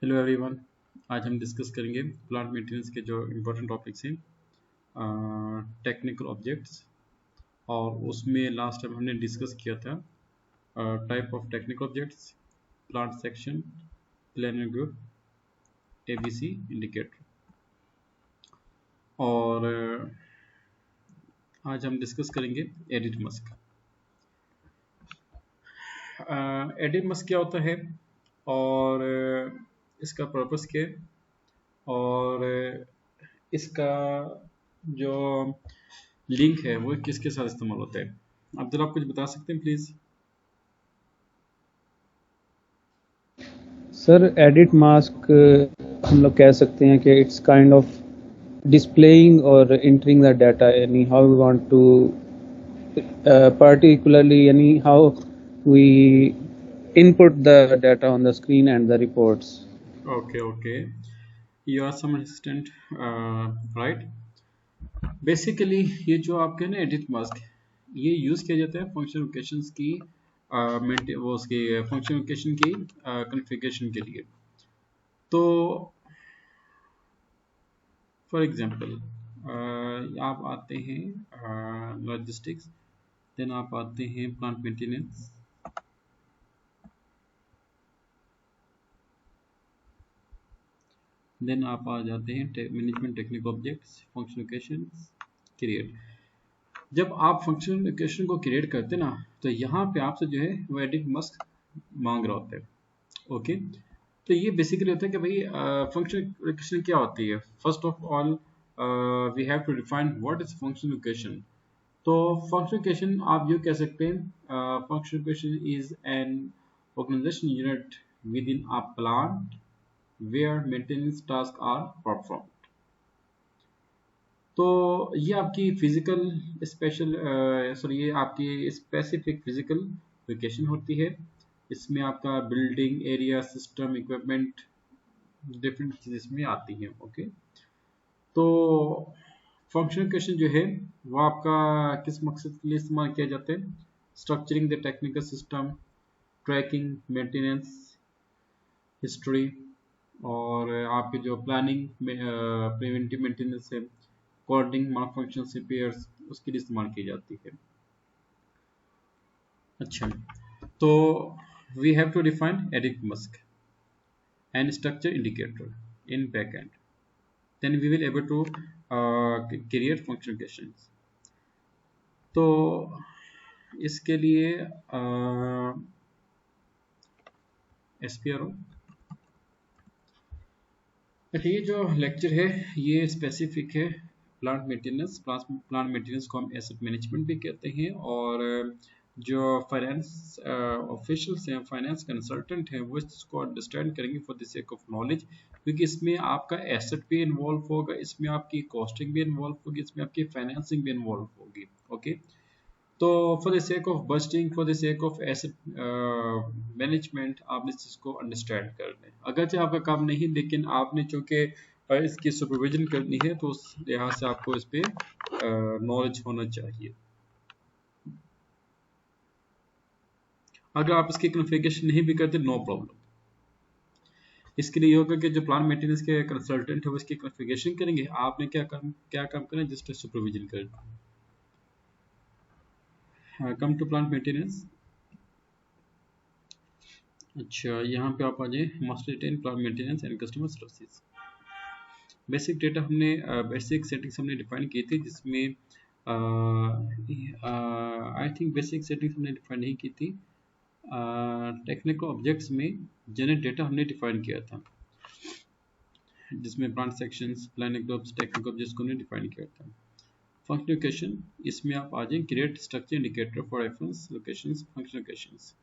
Hello everyone. आज हम discuss करेंगे प्लांट मेंटेनेंस के जो इम्पोर्टेंट टॉपिक्स हैं, टेक्निकल ऑब्जेक्ट्स। और उसमें लास्ट टाइम हमने डिस्कस किया था type of technical objects, plant section, planner group, ABC indicator. और आज हम डिस्कस करेंगे एडिट मस्क। एडिट मस्क क्या होता है और इसका पर्पस क्या है और इसका जो लिंक है वो किसके साथ इस्तेमाल होता है। अब्दुल, आप कुछ बता सकते हैं प्लीज? सर एडिट मास्क हम लोग कह सकते हैं कि it's kind of displaying or entering the data any how we want to particularly any how we input the data on the screen and the reports. Okay okay, you are some assistant, right. Basically ये जो आपके ना edit mask, ये use किया जाता है function locations की वो उसकी फंक्शन लोकेशन की कॉन्फ़िगरेशन के लिए। तो फॉर एग्जांपल आप आते हैं लॉजिस्टिक्स, देन आप आते हैं प्लांट मेंटेनेंस, देन आप आ जाते हैं management technical objects, function locations, create. जब आप फंक्शन लोकेशन को क्रिएट करते हैं ना, तो यहाँ पे आपसे जो है वो एडिट मस्क मांग रहा होता है। ओके, तो ये बेसिकली होता है कि भाई फंक्शन लोकेशन क्या होती है। First of all we have to define what is function location. तो फंक्शन लोकेशन आप यूँ कह सकते हैं, function location is an organisation unit within a plant where maintenance tasks are performed। तो ये आपकी फिजिकल स्पेशल सॉरी ये आपकी स्पेसिफिक फिजिकल लोकेशन होती है। इसमें आपका building area, system, equipment, different चीज़ इसमें आती हैं। ओके, तो फंक्शन लोकेशन जो है वो आपका किस मकसद के लिए इस्तेमाल किया जाता है? Structuring the technical system, tracking maintenance history, और आपके जो प्लानिंग में प्रिवेंटिव मेंटेनेंस है, कोडिंग मार्क फंक्शन रिपेयर्स, उसके लिए इस्तेमाल की जाती है। अच्छा, तो we have to define edit mask and structure indicator in backend, then we will able to create function locations. तो इसके लिए एसपीआरओ, ये जो लेक्चर है ये स्पेसिफिक है प्लांट मेंटेनेंस। प्लांट मेंटेनेंस को हम एसेट मैनेजमेंट भी कहते हैं, और जो फाइनेंस ऑफिशियल्स हैं, फाइनेंस कंसल्टेंट हैं, वो इसको अंडरस्टैंड करेंगे for the sake of knowledge, क्योंकि इसमें आपका एसेट भी इन्वॉल्व होगा, इसमें आपकी कॉस्टिंग भी इन्वॉल्व होगी, इसमें आपकी फाइनेंसिंग भी इन्वॉल्व होगी। ओके, तो for the sake of budgeting, for the sake of asset management, आपने इस चीज़ को अंडरस्टैंड कर लें। अगरचे आपका काम नहीं, लेकिन आपने चूँकि इसकी सुपरविजन करनी है, तो उस लिहाज से आपको इस पर नॉलेज होना चाहिए। अगर आप इसकी कॉन्फ़िगरेशन नहीं भी करते, नो प्रॉब्लम। इसके लिए ये होगा कि जो प्लांट मेंटेनेंस के कंसल्टेंट है वो इसकी कॉन्फ़िगरेशन करेंगे, आपने क्या काम करना है, जस्ट सुपरविजन करना है। Come to plant maintenance. अच्छा, यहाँ पे आप आ जाए master data in plant maintenance and customer services. Basic data हमने बेसिक सेटिंग्स हमने डिफाइन की थी, जिसमें आई थिंक बेसिक सेटिंग्स हमने डिफाइन नहीं की थी। टेक्निकल ऑब्जेक्ट्स में जनरल डेटा हमने डिफाइन किया था, जिसमें plant sections, planning groups, technical objects को हमने डिफाइन किया था। फंक्शन लोकेशन, इसमें आप आ जाए create structure indicator for reference locations, function locations.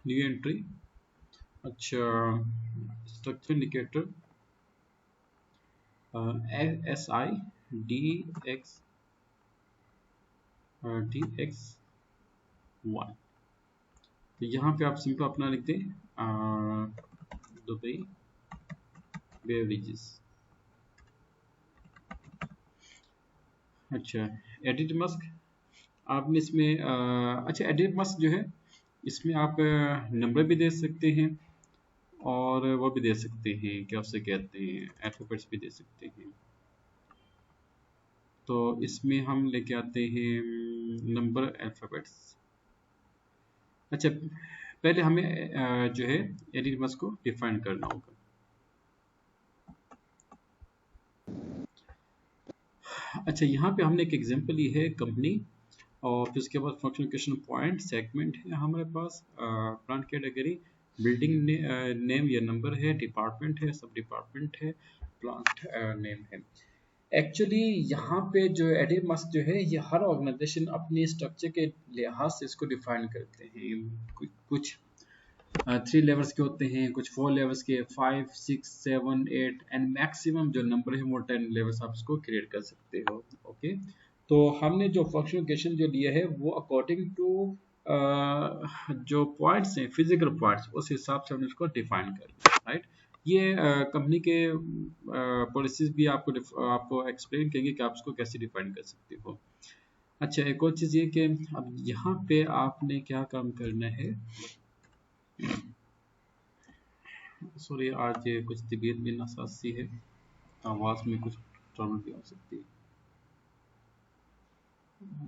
New entry. अच्छा, स्ट्रक्चर इंडिकेटर SI DX1। तो यहाँ पे आप सिंपल अपना लिख दें दुबई बेवरेजेस। अच्छा, एडिट मस्क आपने इसमें अच्छा एडिट मास्क जो है इसमें आप नंबर भी दे सकते हैं और वो भी दे सकते हैं, क्या उसे कहते हैं, अल्फाबेट्स भी दे सकते हैं। तो इसमें हम लेके आते हैं नंबर अल्फाबेट्स। अच्छा पहले हमें जो है एडिट मास्क को डिफाइन करना होगा। अच्छा यहाँ पे हमने एक एग्जांपल ली है कंपनी, और फिर उसके बाद फंक्शन लोकेशन पॉइंट सेगमेंट है हमारे पास, प्लांट कैटेगरी, बिल्डिंग नेम या नंबर है, डिपार्टमेंट है, सब डिपार्टमेंट है, प्लांट नेम है। एक्चुअली यहाँ पे जो एडिट मास्क जो है ये हर ऑर्गेनाइजेशन अपने स्ट्रक्चर के लिहाज से इसको डिफाइन करते हैं। कुछ 3 लेवल्स के होते हैं, कुछ 4 लेवल्स के, 5 6 7 8 एंड मैक्सिमम जो नंबर है वो 10 लेवल्स आप इसको क्रिएट कर सकते हो। ओके तो हमने जो फंक्शन लोकेशन जो लिया है वो अकॉर्डिंग टू जो पॉइंट्स हैं फिजिकल पॉइंट्स उस हिसाब से हमने इसको डिफाइन कर लिया, राइट। ये कंपनी के पॉलिसीज भी आपको एक्सप्लेन करेंगे कि आप इसको कैसे डिफाइन कर सकते हो। अच्छा एक और चीज़ ये कि अब यहाँ पे आपने क्या काम करना है, सॉरी आज कुछ तबीयत भी नासाज सी है, आवाज़ में कुछ प्रॉब्लम भी हो सकती है।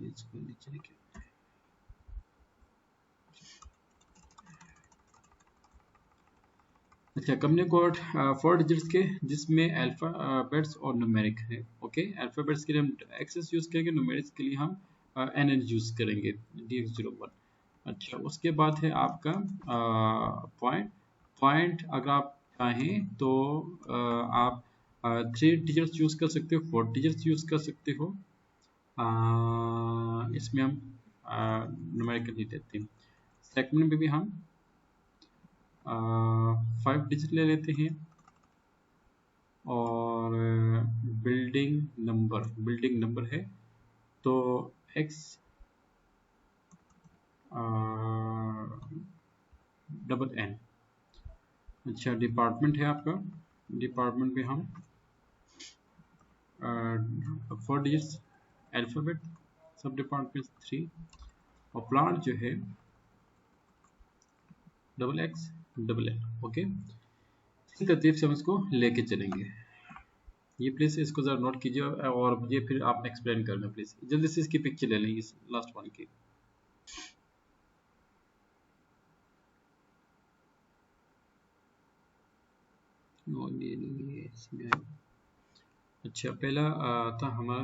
इसको नीचे लिखे। अच्छा कंपनी कोड 4 डिजिट्स के जिसमें अल्फाबेट्स और न्यूमेरिक है। ओके अल्फाबेट्स के लिए हम एक्सेस यूज़ करेंगे, न्यूमेरिक्स के लिए हम एन यूज़ करेंगे DX01। अच्छा उसके बाद है आपका पॉइंट अगर आप चाहें तो आप 3 डिजिट्स यूज़ कर सकते हो, 4 डिजिट्स यूज़ कर सकते हो। इसमें हम न्यूमेरिकल नहीं देते हैं। सेगमेंट में भी हम 5 डिजिट ले लेते हैं, और बिल्डिंग नंबर है तो X डबल N। अच्छा डिपार्टमेंट है आपका, डिपार्टमेंट में हम 4 डिजिट्स अल्फाबेट, सब डिपार्टमेंट 3, और प्लांट जो है XX डबल N। ओके इसी तरतीब से हम इसको लेके चलेंगे। ये प्लीज इसको जरा नोट कीजिए और मुझे फिर आपने एक्सप्लेन करना प्लीज। जल्दी से इसकी पिक्चर ले लें इस लास्ट वन की। अच्छा पहला था हमारा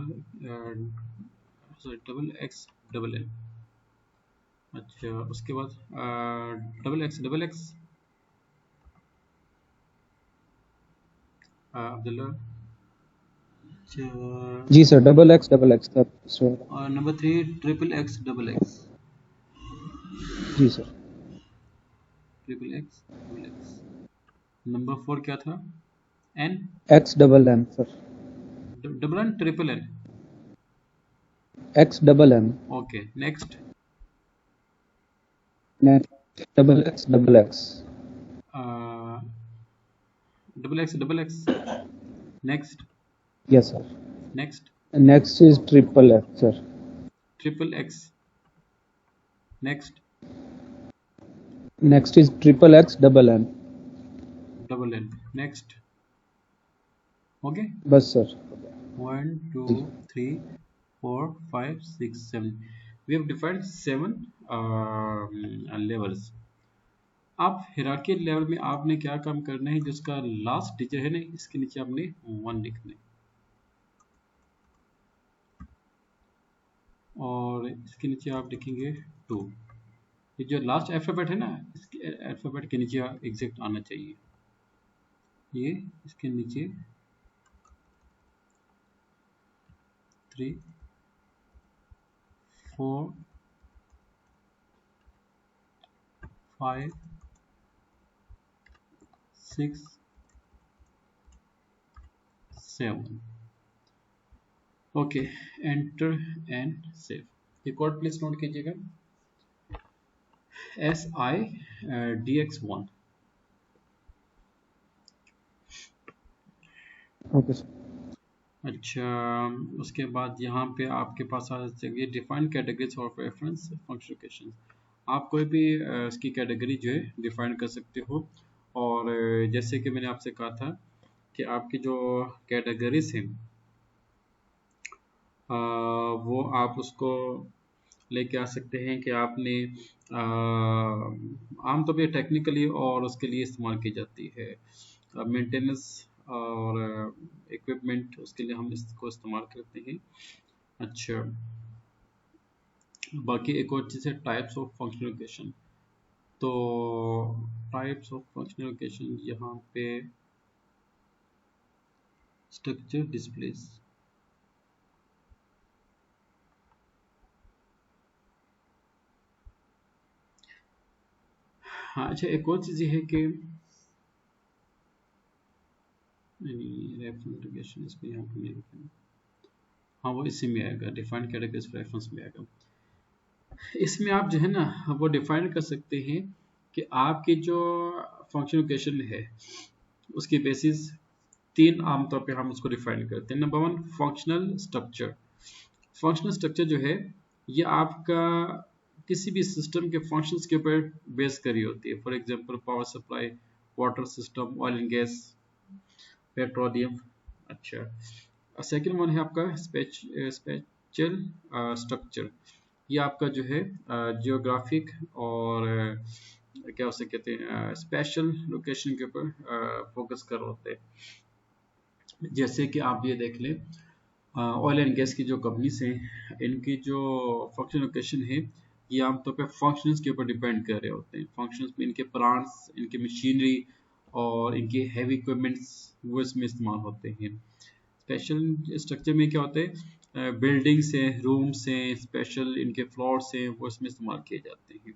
XX डबल N। अच्छा उसके बाद XX अब्दुल्ला। जी सर XX सर। और नंबर 3 XX डबल X। जी सर XX। नंबर 4 क्या था, N X double N sir, double N triple N। X double N। Okay next double X double X next yes sir. Next next is triple X sir. Triple X next next is triple X double N next. Okay बस sir. 1 2 3 4 5 6 7 we have defined 7 levels। आप hierarchy level में आपने क्या काम करना है, जिसका last digit है ना इसके नीचे आपने 1 लिखना है, और इसके नीचे आप लिखेंगे 2। ये जो लास्ट अल्फाबेट है ना इसके अल्फाबेट के नीचे एग्जैक्ट आना चाहिए, ये इसके नीचे 3 4 5 6 7। Okay enter and save. ये कोड प्लीज नोट कीजिएगा, SIDX1। Okay sir. अच्छा, उसके बाद यहाँ पे आपके पास आ जाएगी डिफाइन कैटेगरीज ऑफ रेफरेंस फंक्शनलिकेशन। आप कोई भी इसकी कैटेगरी जो है डिफाइन कर सकते हो। और जैसे कि मैंने आपसे कहा था कि आपकी जो कैटेगरीज हैं वो आप उसको लेके आ सकते हैं कि आपने आमतौर पे टेक्निकली और उसके लिए इस्तेमाल की जाती है मेंटेनेंस और इक्विपमेंट, उसके लिए हम इसको इस्तेमाल करते हैं। अच्छा, बाकी एक और चीज़ है टाइप्स ऑफ फंक्शनलिकेशन। तो टाइप्स ऑफ फंक्शनलिकेशन यहाँ पे स्ट्रक्चर डिस्प्लेस। हाँ, अच्छा, एक और चीज़ ये है कि रेफरेंस इसको यहाँ पे नहीं लिखेंगे। हाँ, वो इसी में आएगा, डिफाइंड कैटेगरीज रेफरेंस में आएगा। इसमें आप जो है ना वो डिफाइन कर सकते हैं कि आपकी जो फंक्शनलिकेशन है उसकी बेसिस तीन आमतौर पे हम उसको डिफाइन करते हैं। Number one, functional structure. Functional structure जो है ये आपका किसी भी सिस्टम के फंक्शंस के ऊपर बेस करी होती है। For example power supply, water system, oil and gas, petroleum. अच्छा, सेकंड वन है आपका स्पेशल स्ट्रक्चर। ये आपका जो है जियोग्राफिक और क्या उसे कहते हैं स्पेशल लोकेशन के ऊपर फोकस कर होते हैं। जैसे कि आप ये देख लें, ऑयल एंड गैस की जो कंपनीज हैं इनकी जो फंक्शन लोकेशन है ये आमतौर पे फंक्शंस के ऊपर डिपेंड कर रहे होते हैं। फंक्शंस में इनके प्लांट्स, इनके मशीनरी और इनके हैवी इक्विपमेंट्स वो इसमें इस्तेमाल होते हैं। स्पेशल स्ट्रक्चर में क्या होता है, बिल्डिंग्स हैं, रूम्स हैं, स्पेशल इनके फ्लोर्स हैं, वो इसमें इस्तेमाल किए जाते हैं।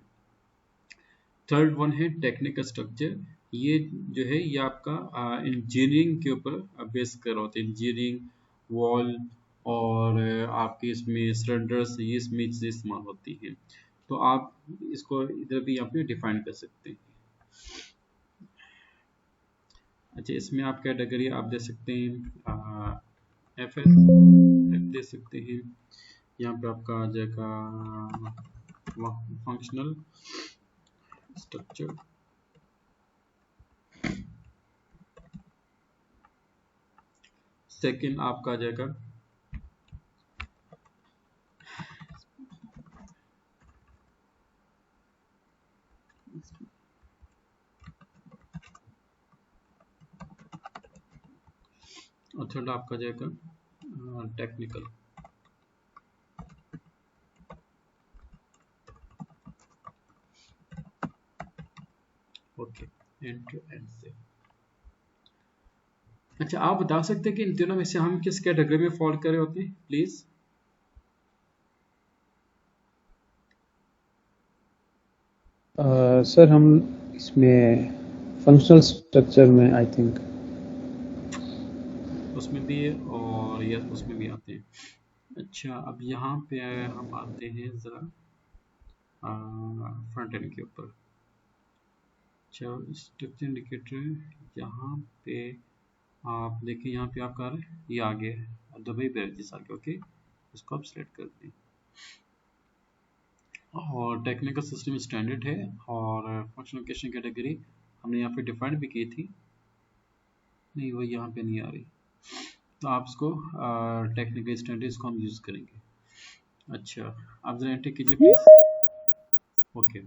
थर्ड वन है टेक्निकल स्ट्रक्चर। ये जो है ये आपका इंजीनियरिंग के ऊपर बेस कर होता है। इंजीनियरिंग, वॉल और आपके इसमें सिलेंडर्स, ये इसमें चीज़ें इस्तेमाल होती हैं। तो आप इसको इधर भी यहाँ पे डिफाइन कर सकते हैं। अच्छा, इसमें आप कैटेगरी आप दे सकते हैं एफ एस दे सकते हैं। यहाँ पे आपका आ जाएगा फंक्शनल स्ट्रक्चर। सेकंड आपका आ जाएगा और थर्ड आपका जाएगा technical. Okay, and to end से। अच्छा, आप बता सकते हैं कि इन तीनों में से हम किस कैटेगरी में फॉल कर रहे होते हैं प्लीज? सर हम इसमें फंक्शनल स्ट्रक्चर में आई थिंक। उसमें भी है और या उसमें भी आते हैं। अच्छा, अब यहाँ पे हम आते हैं ज़रा फ्रंट एंड के ऊपर। अच्छा, स्ट्रक्चर इंडिकेटर यहाँ पे आप देखिए, यहाँ पे आपका ये आ गया दुबई बेरेजेस आ गया। ओके, इसको आप सिलेक्ट कर दें और टेक्निकल सिस्टम स्टैंडर्ड है और फंक्शन लोकेशन कैटेगरी हमने यहाँ पे डिफाइन भी की थी। नहीं, वो यहाँ पे नहीं आ रही, तो आप इसको टेक्निकल स्टैंडर्ड्स को हम यूज़ करेंगे। अच्छा, आप जरा एंटर कीजिए प्लीज़। ओके,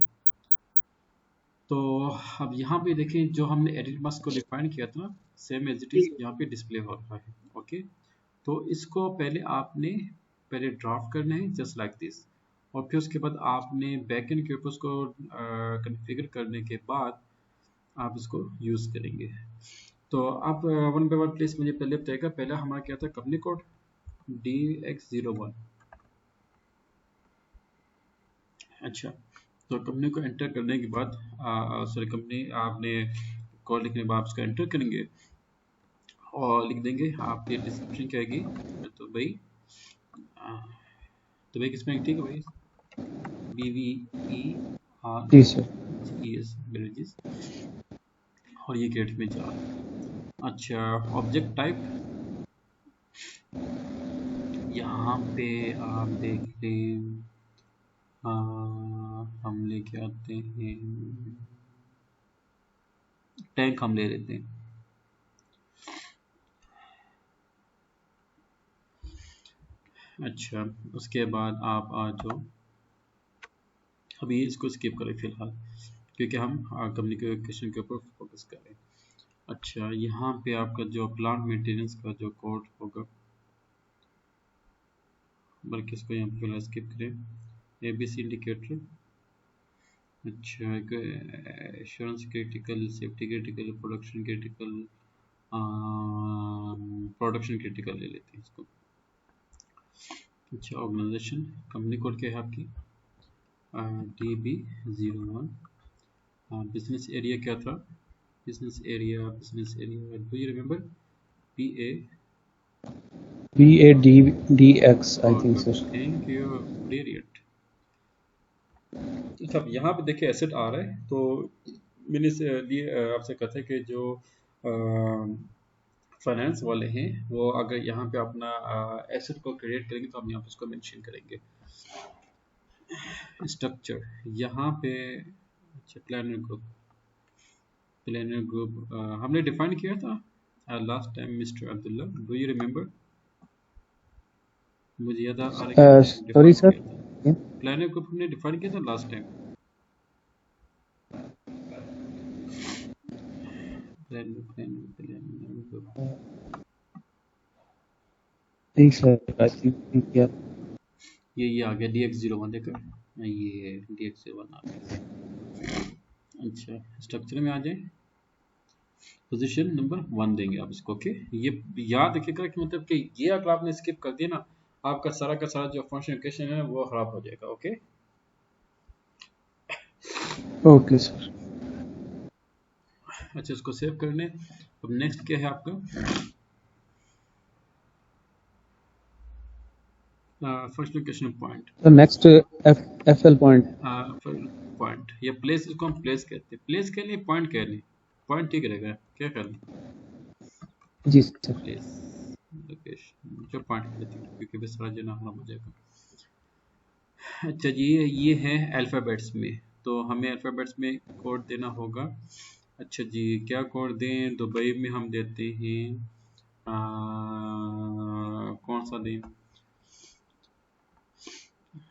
तो अब यहाँ पे देखें जो हमने एडिट मास्क को डिफाइन किया था सेम एज इट इज़ यहाँ पे डिस्प्ले हो रहा है। ओके, तो इसको पहले ड्राफ्ट करना है जस्ट लाइक दिस, और फिर उसके बाद आपने बैकएंड के ऊपर उसको कॉन्फ़िगर करने के बाद आप इसको यूज़ करेंगे। तो आप वन बाय वन प्लीज मुझे पहले बताइएगा। पहला हमारा क्या था, कंपनी कोड DX01। अच्छा, तो कंपनी को एंटर करने के बाद सॉरी कंपनी आपने कोड लिखने के बाद उसका एंटर करेंगे और लिख देंगे। आपकी डिस्क्रिप्शन क्या आएगी, तो भाई किसमें ठीक है भाई, जी सर। BVERGES बेवरेजेस, और ये क्रेडिट में जा रहा है। अच्छा, ऑब्जेक्ट टाइप यहाँ पे आप देख लें, हम लेके आते हैं टैंक, हम ले लेते हैं। अच्छा, उसके बाद आप आ जाओ, अभी इसको स्किप करें फिलहाल, क्योंकि हम कम्युनिकेशन के ऊपर फोकस करें। अच्छा, यहाँ पे आपका जो प्लांट मेंटेनेंस का जो कोड होगा, बल्कि इसको यहाँ पे फिलहाल स्किप करें। ABC इंडिकेटर, अच्छा, assurance critical, safety critical, production critical, ले लेते हैं इसको। अच्छा, ऑर्गेनाइजेशन, कंपनी कोड क्या है आपकी? DB01। बिजनेस एरिया क्या था? Business area do you remember? PA BADX, I think so. Thank you, brilliant. अच्छा, यहाँ पे देखिए एसेट आ रहा है, तो मैंने आपसे कहा था कि जो फाइनेंस वाले हैं वो अगर यहाँ पे अपना एसेट को क्रिएट करेंगे तो हम यहाँ पे उसको मेंशन करेंगे। स्ट्रक्चर यहाँ पे, अच्छा, प्लानर ग्रुप हमने डिफाइन किया था last time mister Abdullah, do you remember? मुझे याद आ रहा है कि हमने Sorry, डिफाइन sir. किया था, प्लानर ग्रुप हमने डिफाइन किया था लास्ट टाइम। प्लानर ग्रुप, नहीं सर, I think yeah. ये आ गया DX01, देखो ये DX01 आ गया। अच्छा, स्ट्रक्चर में आ जाए, पोजीशन नंबर 1 देंगे आप इसको। ओके, ये याद रखिएगा कि मतलब कि ये अगर आपने स्किप कर दिया ना, आपका सारा का सारा जो फंक्शन है वो खराब हो जाएगा। Okay, Okay, sir. अच्छा, इसको सेव कर लें। अब नेक्स्ट क्या है आपका? Function point, The next FL point. Point या प्लेस, इसको हम प्लेस कहते हैं। प्लेस के लिए पॉइंट कह लें, पॉइंट ठीक रहेगा, क्या कर लें? जी सर. प्लेस, लोकेशन, जो पॉइंट कर लेते हैं क्योंकि बस सारा जना खराब हो जाएगा। अच्छा जी, ये है अल्फ़ाबेट्स में, तो हमें अल्फ़ाबेट्स में कोड देना होगा। अच्छा जी, क्या कोड दें? दुबई में हम देते हैं कौन सा दें?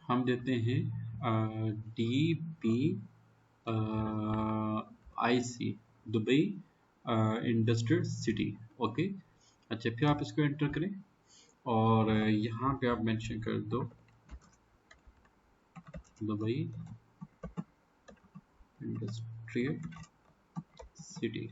हम देते हैं DBIC, Dubai industrial city. Okay, अच्छा, फिर आप इसको एंटर करें और यहाँ पे आप मेंशन कर दो दुबई इंडस्ट्रियल सिटी।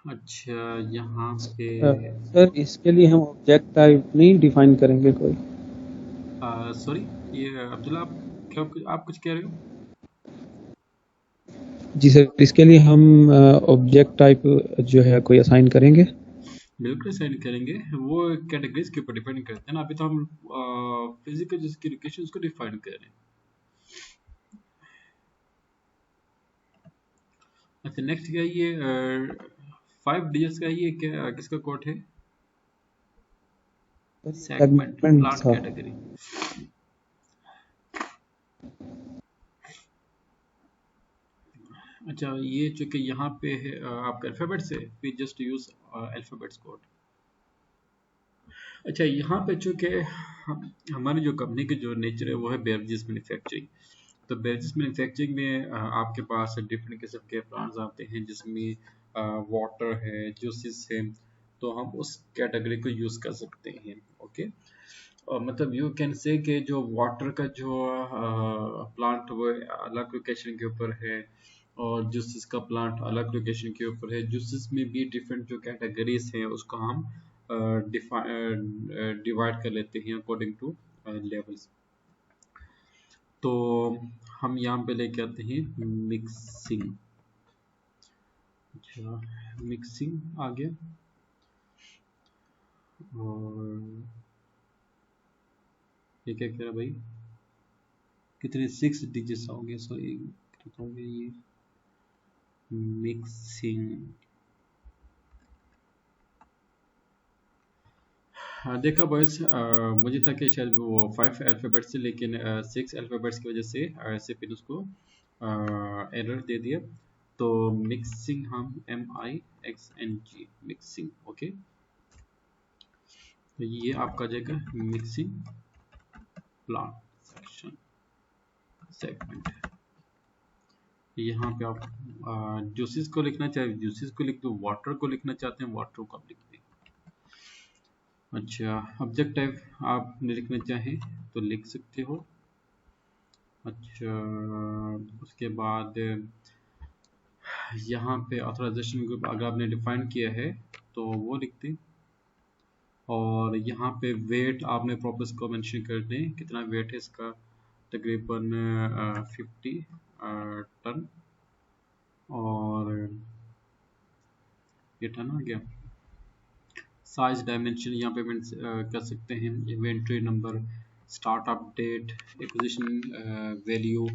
अच्छा, यहाँ पे सर, इसके लिए हम ऑब्जेक्ट टाइप नहीं डिफाइन करेंगे कोई? सॉरी, ये अब्दुल्ला, आप कुछ कह रहे हो? जी सर, इसके लिए हम ऑब्जेक्ट टाइप जो है कोई असाइन करेंगे? बिल्कुल साइन करेंगे, वो कैटेगरीज के ऊपर डिपेंड करते हैं ना। अभी तो हम फिजिकल जिसकी लोकेशन उसको डिफाइन कर रहे हैं। अच्छा, नेक्स्ट क्या है? ये 5 डिजिट्स का, ये क्या किसका कोड है? सेगमेंट, सेगमेंट प्लांट था. कैटेगरी। अच्छा, ये चूंकि यहाँ पे है आपका अल्फाबेट से, we just use alphabets code. अच्छा, यहाँ पे चूंकि हमारी जो कंपनी की जो नेचर है वो है बेवरेजेस मैन्युफैक्चरिंग, तो बेवरेजेस मैन्युफैक्चरिंग में आपके पास डिफरेंट किस्म के प्लांट्स आते हैं जिसमें वाटर है, जूसेस है, तो हम उस कैटेगरी को यूज कर सकते हैं। ओके, और मतलब यू कैन से कि जो वाटर का जो प्लांट वो अलग लोकेशन के ऊपर है और जूसेस का प्लांट अलग लोकेशन के ऊपर है। जूसेस में भी डिफरेंट जो कैटेगरीज हैं उसको हम डिवाइड कर लेते हैं अकॉर्डिंग टू लेवल्स। तो हम यहाँ पे लेके आते हैं मिक्सिंग। अच्छा, मिक्सिंग आ गया, और ये क्या कह रहा भाई? कितने 6 डिजिट्स हो गए, सॉरी, कितना हो गया ये? मिक्सिंग, हाँ, देखा बॉयज, मुझे था कि शायद वो 5 अल्फ़ाबेट्स थे, लेकिन 6 अल्फ़ाबेट्स की वजह से SAP ने उसको एरर दे दिया। तो मिक्सिंग हम MIXNG मिक्सिंग, ओके। तो ये आपका जाएगा मिक्सिंग प्लांट सेक्शन सेगमेंट। यहाँ पे आप जूसेस को लिखना चाहे जूसेस को लिख दो, वाटर को लिखना चाहते हैं वाटर को आप लिख दें। अच्छा, ऑब्जेक्ट टाइप आपने लिखना चाहें तो लिख सकते हो। अच्छा, उसके बाद यहाँ पे ऑथराइजेशन ग्रुप अगर आपने डिफाइन किया है तो वो लिख दें। और यहाँ पे वेट आपने प्रॉपर्स को मेंशन कर दें, कितना वेट है इसका, तकरीबन 50 टन। और ये टन आ गया। साइज डायमेंशन यहाँ पे कर सकते हैं, inventory number, startup date, acquisition value,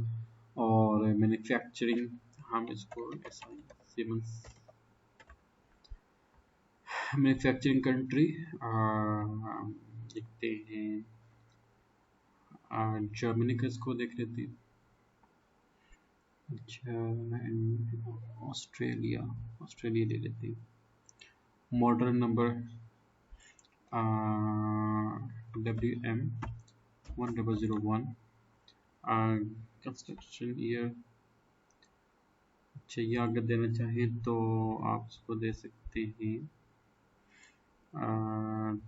और मैन्युफैक्चरिंग हम इसको सीमेंस, मैन्युफैक्चरिंग कंट्री लिखते हैं जर्मनी का, इसको देख लेते हैं। अच्छा, ऑस्ट्रेलिया ऑस्ट्रेलिया ले लेते हैं। Model number WM1001, construction year. अच्छा, ये अगर देना चाहें तो आप इसको दे सकते हैं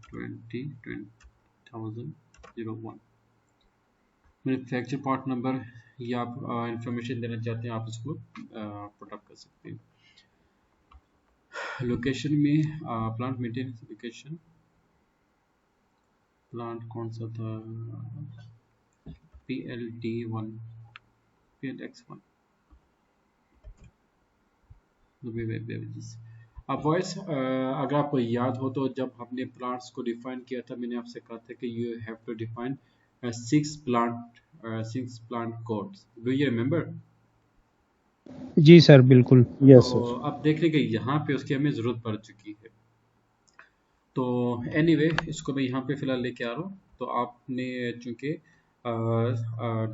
20,001। मैन्युफैक्चर पार्ट नंबर, ये आप इंफॉर्मेशन देना चाहते हैं, आप इसको पुटअप कर सकते हैं। लोकेशन में प्लांट मेंटेनेंस लोकेशन, प्लांट कौन सा था, PLD1 PLX1 अब वॉइस, अगर आपको याद हो तो जब हमने प्लांट्स को डिफाइन किया था, मैंने आपसे कहा था कि you have to define 6 plant codes, do you remember? जी सर, बिल्कुल, यस तो सर। अब देख लेंगे यहाँ पे उसकी हमें ज़रूरत पड़ चुकी है। तो एनीवे इसको मैं यहाँ पे फ़िलहाल लेके आ रहा हूँ। तो आपने चूँकि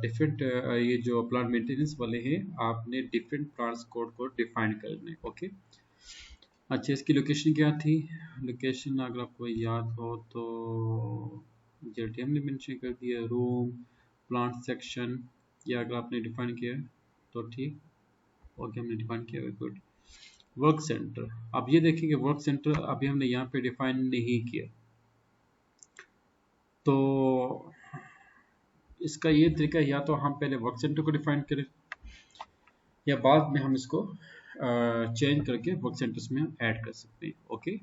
डिफरेंट ये जो प्लांट मेंटेनेंस वाले हैं, आपने डिफरेंट प्लांट्स कोड को डिफाइन करने, ओके। अच्छा, इसकी लोकेशन क्या थी? लोकेशन अगर आपको याद हो तो जल्दी हमने मेंशन कर दिया, रूम, प्लांट सेक्शन, या अगर आपने डिफाइन किया तो ठीक, ओके हमने डिफाइन किया, वेरी गुड। वर्क सेंटर, अब ये देखेंगे वर्क सेंटर अभी हमने यहाँ पे डिफाइन नहीं किया, तो इसका ये तरीका है, या तो हम पहले वर्क सेंटर को डिफाइन करें या बाद में हम इसको चेंज करके वर्क सेंटर्स में ऐड कर सकते हैं, ओके।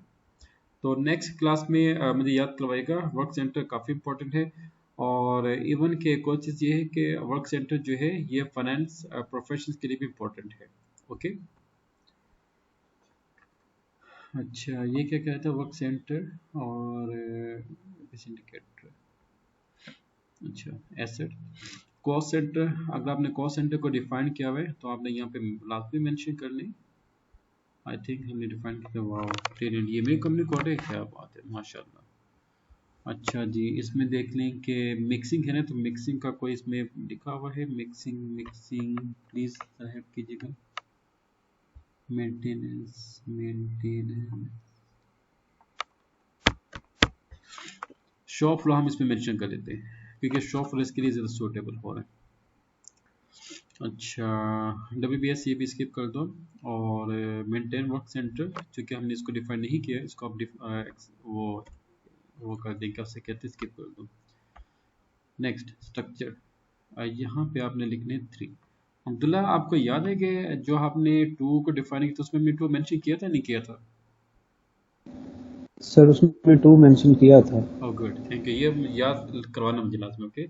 तो नेक्स्ट क्लास में मुझे याद करवाएगा, वर्क सेंटर काफ़ी इंपॉर्टेंट है। और इवन के एक और चीज़ ये है कि वर्क सेंटर जो है ये फाइनेंस प्रोफेशनल्स के लिए भी इम्पोर्टेंट है, ओके। अच्छा, ये क्या कहता है वर्क सेंटर और इंडिकेटर। अच्छा, एसेट, कॉस्ट सेंटर, अगर आपने कॉस्ट सेंटर को डिफाइन किया हुआ है तो आपने यहाँ पे लाजमी मेंशन कर लें। आई थिंक हमने डिफाइन किया, वाओ ट्रेन, ये मेरी कंपनी कोड है, क्या बात है, माशाल्लाह। अच्छा जी, इसमें देख लें कि मिक्सिंग है ना, तो मिक्सिंग का कोई इसमें लिखा हुआ है, मिक्सिंग प्लीज़ हेल्प कीजिएगा। मेंटेनेंस शॉप फ्लो हम इसमें मेंशन कर देते हैं क्योंकि शॉप फ्लो इसके लिए ज़्यादा सूटेबल हो रहा है। अच्छा, WBS ये भी स्किप कर दो। और मेंटेन वर्क सेंटर, चूँकि हमने इसको डिफाइन नहीं किया, इसको आप वो कर दें, क्या से कहते हैं, स्किप कर दो। नेक्स्ट स्ट्रक्चर, यहाँ पे आपने लिखने 3। अब्दुल्ला, आपको याद है कि जो आपने 2 को डिफाइन किया था उसमें हमने 2 मेंशन किया था, नहीं किया था? सर उसमें 2 मेंशन किया था। ओह गुड, थैंक यू, ये याद करवाना मुझे लाजमी, ओके।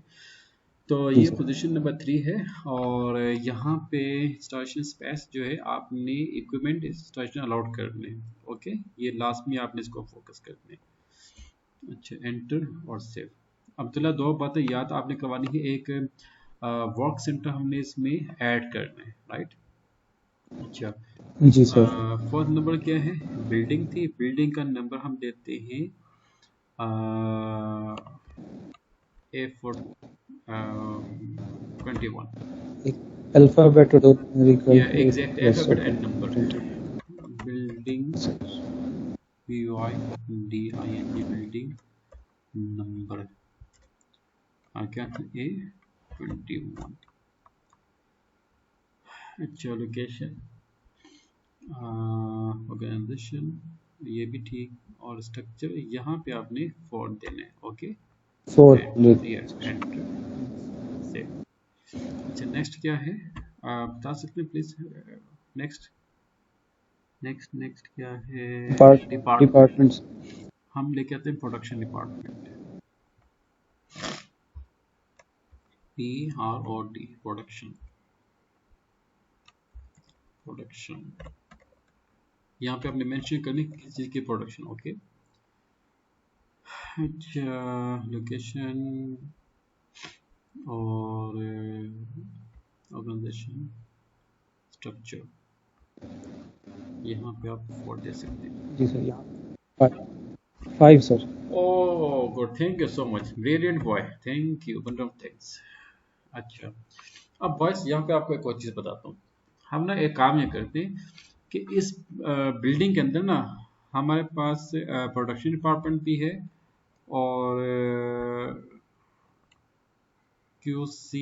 तो जी ये सर। पोजीशन नंबर 3 है। और यहाँ पे इंस्टॉलेशन स्पेस जो है आपने इक्विपमेंट इंस्टॉलेशन अलाउड करने हैं, ओके। ये लास्ट में आपने इसको फोकस करने हैं। अच्छा, एंटर और सेव। अब्दुल्ला, 2 बातें याद आपने करवानी है, एक वर्क सेंटर हमने इसमें ऐड करना है, राइट। अच्छा, जी सर। फोर्थ नंबर क्या है, बिल्डिंग थी, बिल्डिंग का नंबर हम देते हैं A for 21. अल्फाबेट और numerical Yeah, exact yes alphabet okay and number. Building BYDING building number. क्या था A21. अच्छा लोकेशन ऑर्गेनाइजेशन ये भी ठीक और स्ट्रक्चर यहाँ पे आपने 4 देने ओके 4 एंटर सेव। अच्छा नेक्स्ट क्या है आप बता सकते हैं प्लीज। नेक्स्ट नेक्स्ट नेक्स्ट क्या है डिपार्टमेंट्स हम लेके आते हैं प्रोडक्शन डिपार्टमेंट PROD प्रोडक्शन यहाँ पे आपने मेंशन करनी किस चीज की प्रोडक्शन ओके। अच्छा लोकेशन और ऑर्गेनाइजेशन स्ट्रक्चर यहाँ पे आप 4 दे सकते हैं। जी सर यहाँ 5 sir. Oh good thank you so much brilliant boy thank you bundle thanks. अच्छा अब बॉयस यहाँ पे आपको एक और चीज़ बताता हूँ। हम ना एक काम ये करते हैं कि इस बिल्डिंग के अंदर ना हमारे पास प्रोडक्शन डिपार्टमेंट भी है और QC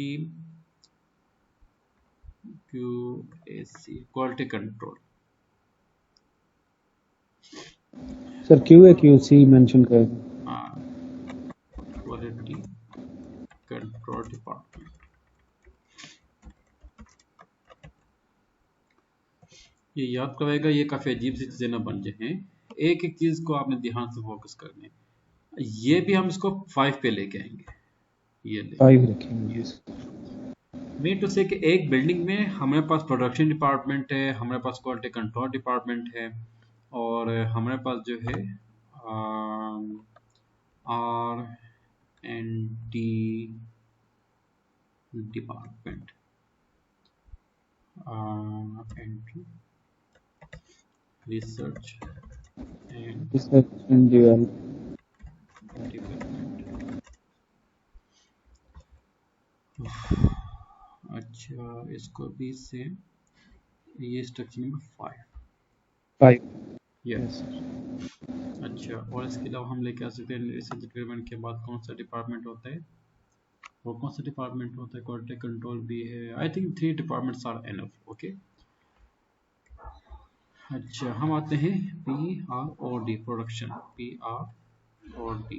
QAC quality control sir QA QC mention कर क्वालिटी कंट्रोल डिपार्टमेंट। ये याद करेगा ये काफी अजीब सी चीजें ना बन जाए। एक एक चीज को आपने ध्यान से फोकस करना है। ये भी हम इसको 5 पे लेके आएंगे। ये 5 रखेंगे मीन टू से कि एक बिल्डिंग में हमारे पास प्रोडक्शन डिपार्टमेंट है हमारे पास क्वालिटी कंट्रोल डिपार्टमेंट है और हमारे पास जो है R&D department R&D research and development. अच्छा इसको भी सेम ये स्ट्रक्चर नंबर 5 यस। अच्छा और इसके अलावा हम लेके आ सकते हैं रिसर्च डेवलपमेंट के बाद कौन सा डिपार्टमेंट होता है वो कौन सा डिपार्टमेंट होता है क्वालिटी कंट्रोल भी है। I think 3 departments are enough okay. अच्छा हम आते हैं PROD प्रोडक्शन PROD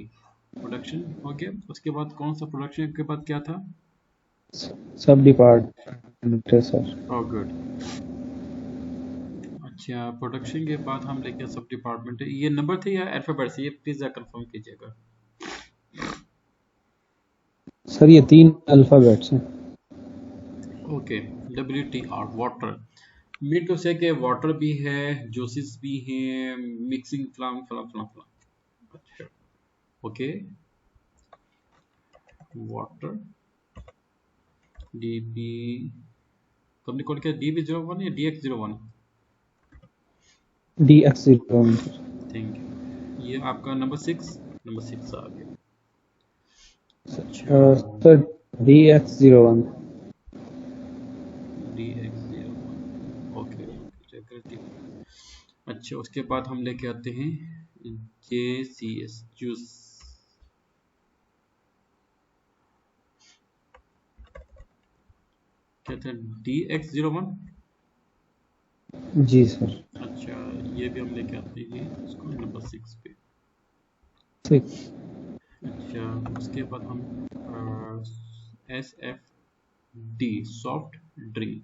प्रोडक्शन हो गया। उसके बाद कौन सा प्रोडक्शन के बाद क्या था सब डिपार्टमेंट है सर। Oh good. अच्छा प्रोडक्शन के बाद हम लेके सब डिपार्टमेंट है ये नंबर थे या अल्फाबेट से ये प्लीज कंफर्म कीजिएगा। सर ये 3 अल्फाबेट्स हैं। Okay WTR water mean to से के वाटर भी है जूसेस भी हैं मिक्सिंग फ्लाम फ्लाम फ्लाम फ्लाम। अच्छा okay water DB company code क्या DB01 या DX01 DX01 थैंक यू। ये आपका नंबर 6 आ गया। सर DX01 ओके अच्छा उसके बाद हम लेके आते हैं JCS जूस क्या था DX01 जी सर। अच्छा ये भी हम लेके आते हैं इसको नंबर 6 पे 6 अच्छा उसके बाद हम SFD सॉफ्ट ड्रिंक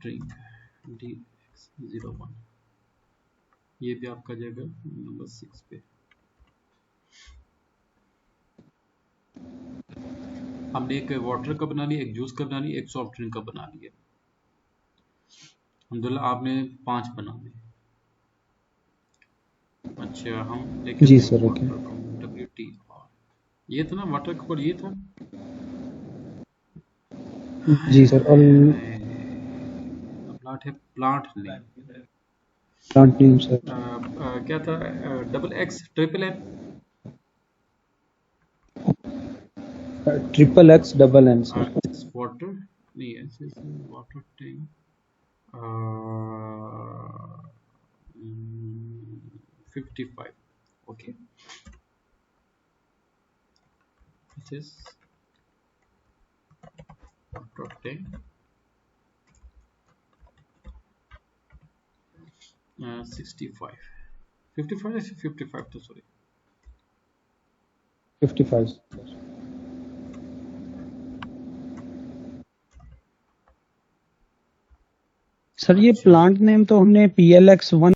DX01 ये भी आपका जाएगा नंबर 6 पे। हमने एक वाटर का बना लिया एक जूस का बना लिया एक सॉफ्ट ड्रिंक का बना लिया। अल्हम्दुलिल्लाह आपने 5 बना दिए। अच्छा हम लेके जी सर ओके WTR ये था ना वाटर का कोड ये था जी सर। और अपना पार्ट है plant name. Plant name sir. क्या था? Double X triple N. Triple X double N sir. Water नहीं है, water tank 55. Okay, this is water tank 65. 55 is 55 तो sorry 55 सर। ये प्लांट नेम तो हमने PLX1।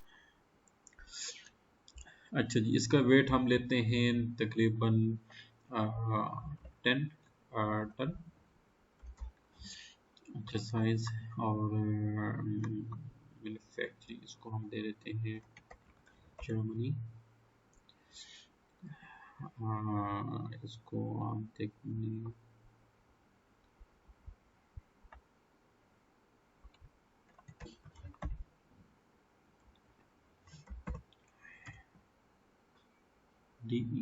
अच्छा जी, इसका वेट हम लेते हैं तकरीबन 10 टन। अच्छा साइज और मैन्युफैक्चरिंग इसको हम दे देते हैं जर्मनी। इसको आप देखेंगे DE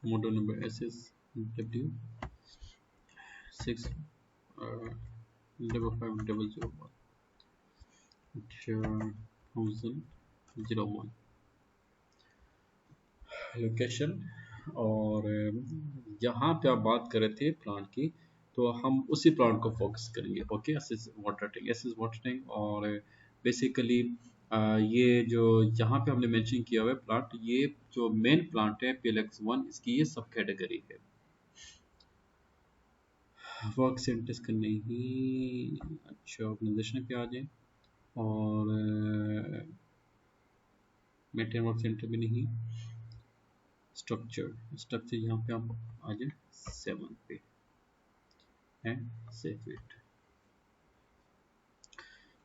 model number SSW 65501 1001 location. और यहाँ पे आप बात कर रहे थे प्लांट की, तो हम उसी प्लांट को फोकस करेंगे। Okay, SS water tank. और बेसिकली ये जो यहाँ पे हमने मेंशन किया हुआ है प्लांट, ये जो मेन प्लांट है PLX1, इसकी ये सब कैटेगरी है। वर्क सेंटर्स का नहीं, अच्छा ऑर्गेनाइजेशन पे आ जाए, और मेंटेन वर्क सेंटर भी नहीं। स्ट्रक्चर यहाँ पे आप आ जाए 7 पे and save it.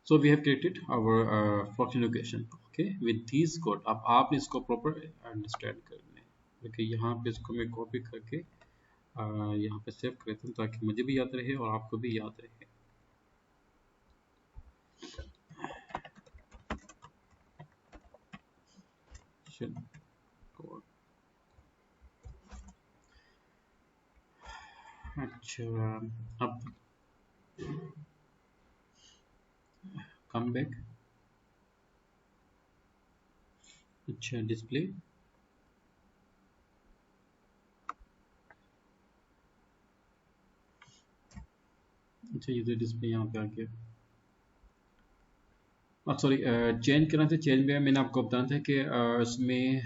So we have created our function location, okay, with these code। अब आपने इसको प्रॉपर अंडरस्टैंड करना है। ओके, यहाँ पे इसको मैं कॉपी करके यहाँ पे सेव कर देता हूँ ताकि मुझे भी याद रहे और आपको भी याद रहे। अच्छा, अब कम बैक। अच्छा, डिस्प्ले। अच्छा, यूजर डिस्प्ले यहाँ पे आ गया। सॉरी, चेंज करना था। चेंज में मैंने आपको बताया था कि उसमें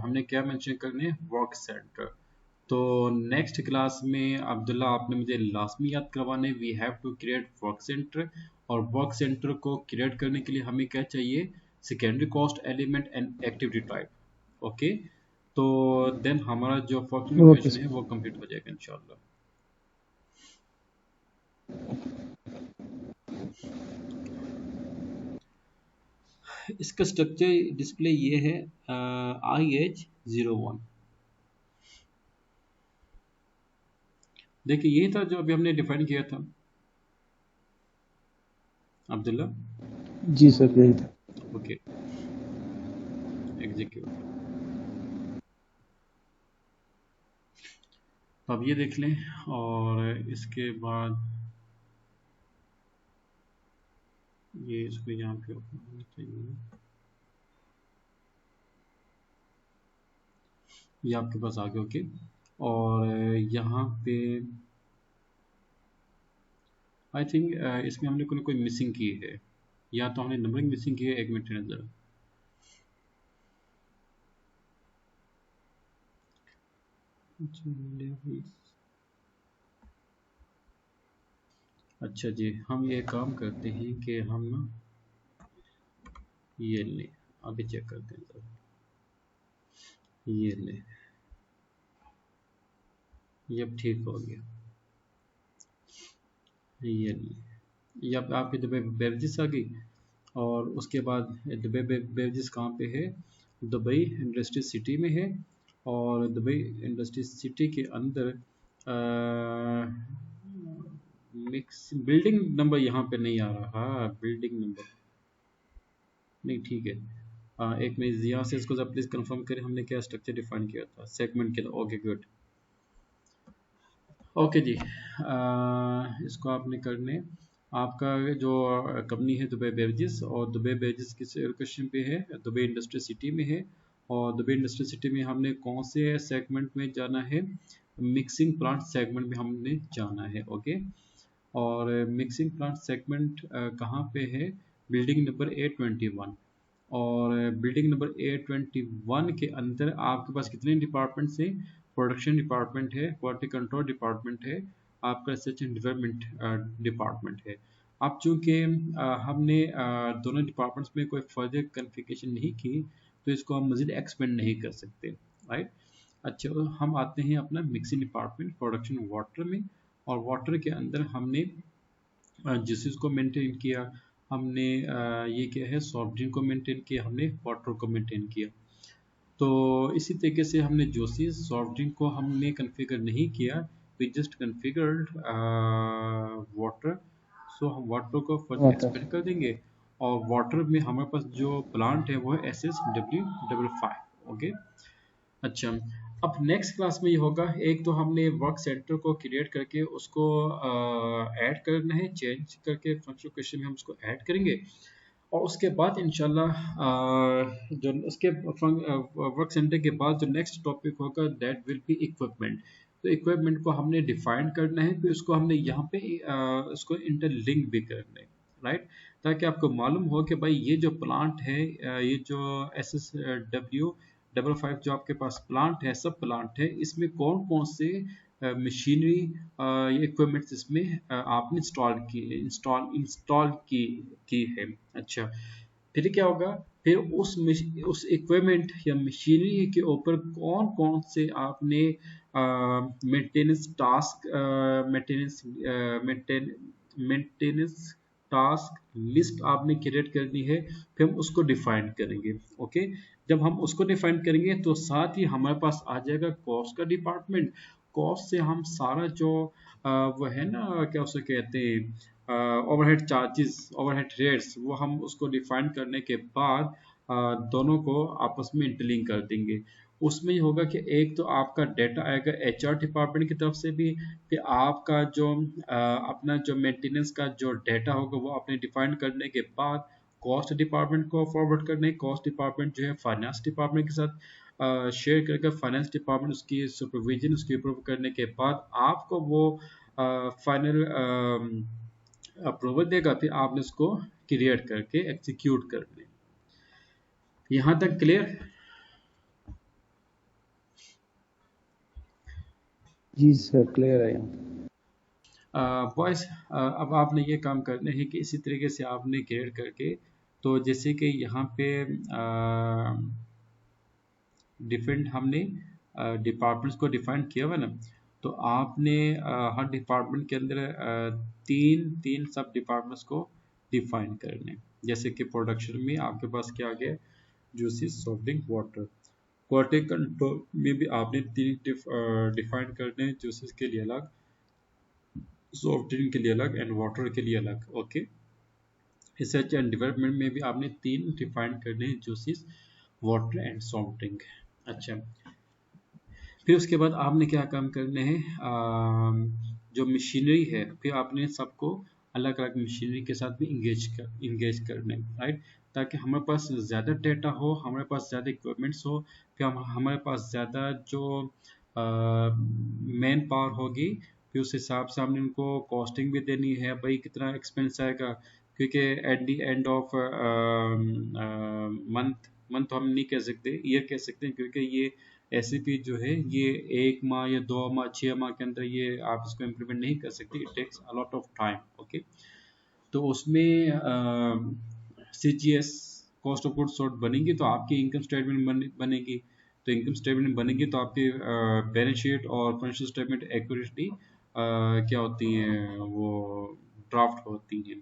हमने क्या मेंशन करने हैं, वर्क सेंटर। तो नेक्स्ट क्लास में अब्दुल्ला आपने मुझे लास्ट में याद करवाने, we have to create work centre. और वर्क सेंटर को क्रिएट करने के लिए हमें क्या चाहिए, secondary cost element and activity type. Okay, तो देन हमारा जो फंक्शन लोकेशन है वो कंप्लीट हो जाएगा इंशाल्लाह। इसका स्ट्रक्चर डिस्प्ले ये है IH01। देखिए, यही था जो अभी हमने डिफाइन किया था अब्दुल्ला। जी सर, यही था। Okay, execute. तो अब ये देख लें, और इसके बाद ये इसको यहाँ पे ओपन होना चाहिए। ये आपके पास आ गया। ओके, और यहाँ पे आई थिंक इसमें हमने कोई मिसिंग की है, या तो हमने नंबरिंग मिसिंग की है। एक मिनट नजर। अच्छा जी, हम ये काम करते हैं कि हम ना ये ले, अभी चेक करते हैं सर। ये ले, ये अब ठीक हो गया। ये ले, ये अब आपकी दुबई बेवरेजेस आ गई। और उसके बाद दुबई बेवरेजेस कहाँ पे है, दुबई इंडस्ट्री सिटी में है। और दुबई इंडस्ट्री सिटी के अंदर मिक्स बिल्डिंग नंबर यहाँ पे नहीं आ रहा। हाँ, बिल्डिंग नंबर नहीं, ठीक है। एक मिनट यहाँ से इसको प्लीज कंफर्म करें, हमने क्या स्ट्रक्चर डिफाइन किया था सेगमेंट के लिए। ओके गुड, ओके जी। इसको आपने करने, आपका जो कंपनी है दुबई बेवरेजेस, और दुबई बेवरेजेस किस लोकेशन पे है? दुबई इंडस्ट्रियल सिटी में है। और दुबई इंडस्ट्रियल सिटी में हमने कौन से सेगमेंट में जाना है? मिक्सिंग प्लांट सेगमेंट में हमने जाना है। ओके, और मिक्सिंग प्लांट सेगमेंट कहाँ पे है? Building number A21। और बिल्डिंग नंबर A21 के अंदर आपके पास कितने डिपार्टमेंट्स हैं? प्रोडक्शन डिपार्टमेंट है, क्वालिटी कंट्रोल डिपार्टमेंट है, आपका रिसर्च एंड डेवलपमेंट डिपार्टमेंट है। अब चूंकि हमने दोनों डिपार्टमेंट्स में कोई फर्दर कन्फिगरेशन नहीं की, तो इसको हम मजीद एक्सपेंड नहीं कर सकते, राइट। अच्छा, तो हम आते हैं अपना मिक्सिंग डिपार्टमेंट प्रोडक्शन वाटर में। और वाटर के अंदर हमने जिस चीज़ को मेंटेन किया, हमने ये क्या है, सॉफ्ट ड्रिंक को मेंटेन किया, हमने वाटर को मेंटेन किया। तो इसी तरीके से हमने जूसेस सॉफ्ट ड्रिंक को हमने कॉन्फ़िगर नहीं किया, वी जस्ट कॉन्फ़िगर्ड वाटर। सो हम वाटर को फर्दर वाटर। एक्सपेंड कर देंगे। और वाटर में हमारे पास जो प्लांट है वो है SSW5। ओके, अच्छा। अब नेक्स्ट क्लास में ये होगा, एक तो हमने वर्क सेंटर को क्रिएट करके उसको ऐड करना है, चेंज करके फंक्शनल क्वेश्चन में हम उसको ऐड करेंगे। और उसके बाद इंशाल्लाह जो उसके वर्क सेंटर के बाद जो नेक्स्ट टॉपिक होगा दैट विल बी इक्विपमेंट। तो इक्विपमेंट को हमने डिफाइन करना है, फिर उसको हमने यहाँ पे उसको इंटरलिंक भी करना है, राइट। ताकि आपको मालूम हो कि भाई ये जो प्लांट है, ये जो SSW5 जो आपके पास प्लांट है, सब प्लांट है, इसमें कौन कौन से मशीनरी इक्विपमेंट्स इसमें आपने इंस्टॉल की है। अच्छा, फिर क्या होगा? फिर उस इक्विपमेंट या मशीनरी के ऊपर कौन कौन से आपने maintenance task maintenance task list आपने क्रिएट करनी है, फिर हम उसको डिफाइन करेंगे। ओके, जब हम उसको डिफाइन करेंगे तो साथ ही हमारे पास आ जाएगा कॉस्ट का डिपार्टमेंट। कॉस्ट से हम सारा जो वो है ना, क्या उसे कहते हैं, ओवरहेड चार्जेस, ओवरहेड रेट्स, वो हम उसको डिफाइन करने के बाद दोनों को आपस में इंटरलिंक कर देंगे। उसमें ये होगा कि एक तो आपका डेटा आएगा HR डिपार्टमेंट की तरफ से भी, फिर आपका जो अपना जो मेंटेनेंस का जो डेटा होगा वो आपने डिफाइन करने के बाद कॉस्ट डिपार्टमेंट को फॉरवर्ड करने। कॉस्ट डिपार्टमेंट जो है फाइनेंस डिपार्टमेंट के साथ शेयर करके फाइनेंस डिपार्टमेंट उसकी सुपरविजन, उसकी अप्रूव करने के बाद आपको वो फाइनल अप्रूवल देगा, फिर आपने उसको क्रिएट करके एग्जीक्यूट करने। यहाँ तक क्लियर? जी सर, क्लियर है। बॉयस, अब आपने ये काम करना है कि इसी तरीके से आपने क्रिएट करके, तो जैसे कि यहाँ पे डिफरेंट हमने डिपार्टमेंट्स को डिफाइन किया हुआ ना, तो आपने हर डिपार्टमेंट के अंदर तीन तीन सब डिपार्टमेंट्स को डिफाइन करने। जैसे कि प्रोडक्शन में आपके पास क्या आ गया? Juices, soft drink, water. Quality control में भी आपने तीन डिफाइन करने, जूसेस के लिए अलग, सॉफ्ट ड्रिंक के लिए अलग एंड वाटर के लिए अलग। ओके, रिसर्च एंड डेवलपमेंट में भी आपने तीन डिफाइन करने हैं, juices, water and soft drink. अच्छा, फिर उसके बाद आपने क्या काम करने हैं, जो मशीनरी है, फिर आपने सबको अलग अलग मशीनरी के साथ भी इंगेज करने, राइट। ताकि हमारे पास ज़्यादा डेटा हो, हमारे पास ज़्यादा इक्विपमेंट्स हो, फिर हमारे पास ज़्यादा जो मैन पावर होगी, फिर उस हिसाब से हमने उनको कॉस्टिंग भी देनी है, भाई कितना एक्सपेंस आएगा। क्योंकि at the end of month हम नहीं कह सकते, ईयर कह सकते हैं, क्योंकि ये SAP जो है ये 1 माह या 2 माह 6 माह के अंदर ये आप इसको इम्प्लीमेंट नहीं कर सकते, it takes a lot of time. Okay, तो उसमें CGS, cost of goods sold बनेगी तो आपकी इनकम स्टेटमेंट बनेगी। तो इनकम स्टेटमेंट बनेगी तो आपके बैलेंस शीट और फाइनेंशियल स्टेटमेंट एक्यूरेटली क्या होती हैं, वो ड्राफ्ट होती हैं।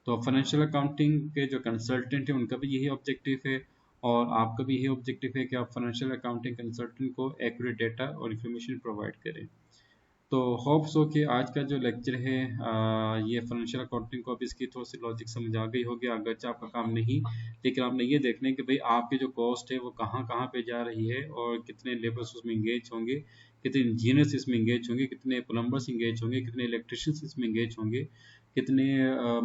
तो फाइनेंशियल अकाउंटिंग के जो कंसल्टेंट हैं उनका भी यही ऑब्जेक्टिव है, और आपका भी यही ऑब्जेक्टिव है कि आप फाइनेंशियल अकाउंटिंग कंसल्टेंट को एक्यूरेट डेटा और इन्फॉर्मेशन प्रोवाइड करें। तो होप सो कि आज का जो लेक्चर है ये फाइनेंशियल अकाउंटिंग को अब इसकी थोड़ी सी लॉजिक समझ आ गई होगी। अगरचे आपका काम नहीं, लेकिन आपने ये देखना है कि भाई आपकी जो कॉस्ट है वो कहाँ कहाँ पे जा रही है और कितने लेबर्स उसमें इंगेज होंगे, कितने इंजीनियर्स इसमें इंगेज होंगे, कितने प्लम्बर्स इंगेज होंगे, कितने इलेक्ट्रिशियंस इसमें इंगेज होंगे, कितने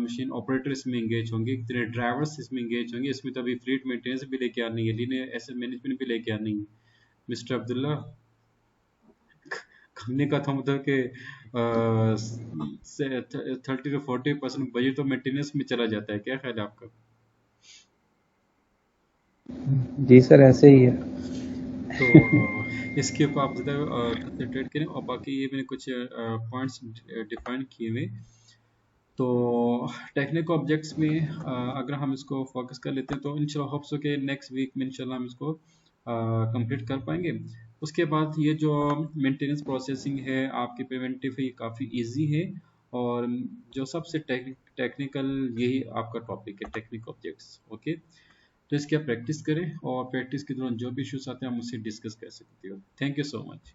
मशीन ऑपरेटर इसमें इंगेज होंगे, कितने ड्राइवर्स इसमें इंगेज होंगे। इसमें तो अभी फ्लीट मेंटेनेंस भी लेके आनी है, लीनियर एसेट मैनेजमेंट भी लेके आनी है। मिस्टर अब्दुल्ला, हमने कहा था मतलब कि 30 to 40% बजट तो मेंटेनेंस में चला जाता है। क्या ख्याल है आपका? जी सर, ऐसे ही है। तो इसके ऊपर आप ज़्यादा कंसंट्रेट करें। और बाकी ये मैंने कुछ पॉइंट्स डिफाइन किए हुए। तो टेक्निकल ऑब्जेक्ट्स में अगर हम इसको फोकस कर लेते हैं तो इंशाल्लाह होप सो के नेक्स्ट वीक में इंशाल्लाह हम इसको कंप्लीट कर पाएंगे। उसके बाद ये जो मेंटेनेंस प्रोसेसिंग है आपकी प्रिवेंटिव है, ये काफ़ी इजी है। और जो सबसे टेक्निकल यही आपका टॉपिक है, टेक्निकल ऑब्जेक्ट्स। ओके, तो इसकी आप प्रैक्टिस करें और प्रैक्टिस के दौरान जो भी इश्यूज आते हैं आप मुझसे डिस्कस कर सकते हो। Thank you so much.